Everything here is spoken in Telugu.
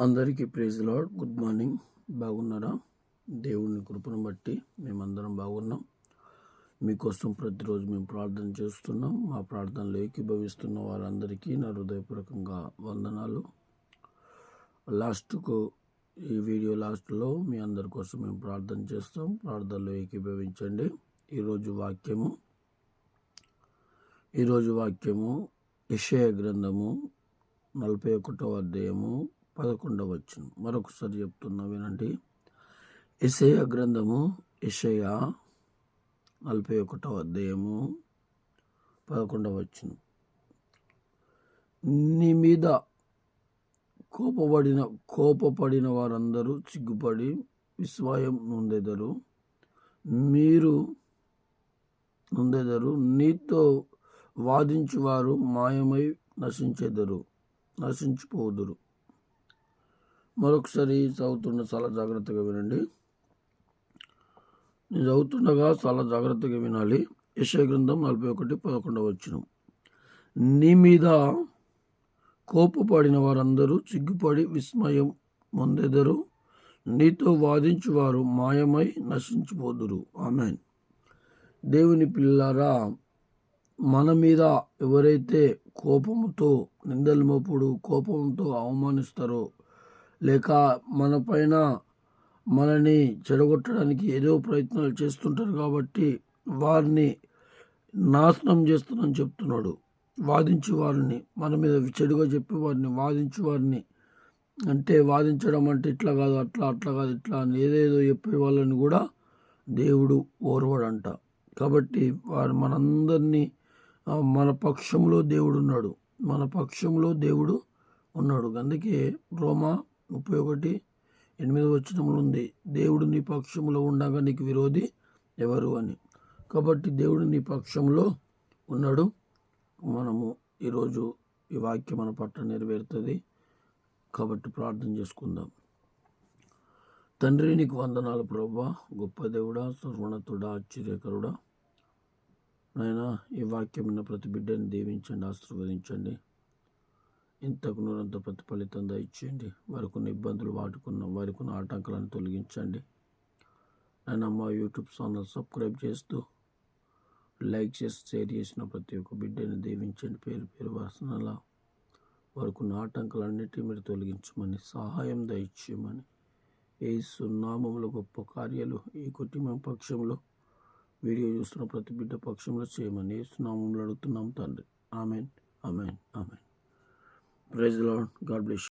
అందరికీ ప్రైజ్ లార్డ్. Good morning. బాగున్నారా? దేవుని కృపను బట్టి మేమందరం బాగున్నాం. మీకోసం ప్రతిరోజు మేము ప్రార్థన చేస్తున్నాం. మా ప్రార్థనలో ఏకీభవిస్తున్న వారందరికీ నా హృదయపూర్వకంగా వందనాలు. ఈ వీడియో లాస్ట్లో మీ అందరి కోసం మేము ప్రార్థన చేస్తాం. ప్రార్థనలో ఏకీభవించండి. ఈరోజు వాక్యము యెషయా గ్రంథము 41వ అధ్యాయము 11వ వచనం. మరొకసారి చెప్తున్నా వినండి. యెషయా గ్రంథము 41వ అధ్యాయము 11వ వచనం. నీ మీద కోపపడిన వారందరూ సిగ్గుపడి విస్మయం నొందెదరు. నీతో వాదించువారు మాయమై నశించిపోదురు. మరొకసారి చదువుతున్న చాలా జాగ్రత్తగా వినండి. నేను చదువుతుండగా చాలా జాగ్రత్తగా వినాలి. యెషయా గ్రంథం 41:11 వచనం. నీ మీద కోపపడిన వారందరూ సిగ్గుపడి విస్మయం పొందెదరు. నీతో వాదించువారు మాయమై నశించిపోదురు. ఆమేన్. దేవుని పిల్లారా, మన మీద ఎవరైతే కోపంతో నిందలు మోపుడు, కోపంతో అవమానిస్తారో, లేక మన పైన మనని చెడగొట్టడానికి ఏదో ప్రయత్నాలు చేస్తుంటారు కాబట్టి వారిని నాశనం చేస్తానని చెప్తున్నాడు. వాదించు వారిని, మన మీద చెడుగా చెప్పే వారిని, వాదించు వారిని, అంటే వాదించడం అంటే ఇట్లా కాదు, అట్లా కాదు, ఇట్లా అని ఏదేదో చెప్పే వాళ్ళని కూడా దేవుడు ఓర్వడంట. కాబట్టి మనందరినీ మన పక్షంలో దేవుడు ఉన్నాడు. అందుకే రోమా 31:8 వచనంలో ఉంది, దేవుడు నీ పక్షంలో ఉండగా నీకు విరోధి ఎవరు అని. కాబట్టి దేవుడు నీ పక్షంలో ఉన్నాడు. మనము ఈరోజు ఈ వాక్యం మన పట్ల నెరవేరుతుంది. కాబట్టి ప్రార్థన చేసుకుందాం. తండ్రి, నీకు వందనాలు ప్రభువా, గొప్ప దేవుడా, సర్వోన్నతుడా, ఆశ్చర్యకరుడా. నాయనా, ఈ వాక్యం ఉన్న ప్రతి బిడ్డని దీవించండి, ఆశీర్వదించండి. ఇంతకు నూరంత ప్రతిఫలితం దయచేయండి. వారికి ఉన్న ఇబ్బందులు వారికి ఉన్న ఆటంకాలను తొలగించండి. నాయన, మా యూట్యూబ్ ఛానల్ సబ్స్క్రైబ్ చేస్తూ లైక్ చేసి షేర్ చేసిన ప్రతి ఒక్క బిడ్డని దీవించండి. పేరు వాసనలా వారికి ఉన్న ఆటంకాలన్నిటి మీరు తొలగించమని, సహాయం దయచేయమని, యేసు నామములో గొప్ప కార్యాలు ఈ కుటుంబం పక్షంలో, వీడియో చూస్తున్న ప్రతి బిడ్డ పక్షంలో చేయమని యేసు నామములో అడుగుతున్నాం తండ్రి. Amen, amen, amen. Praise the lord. God bless you.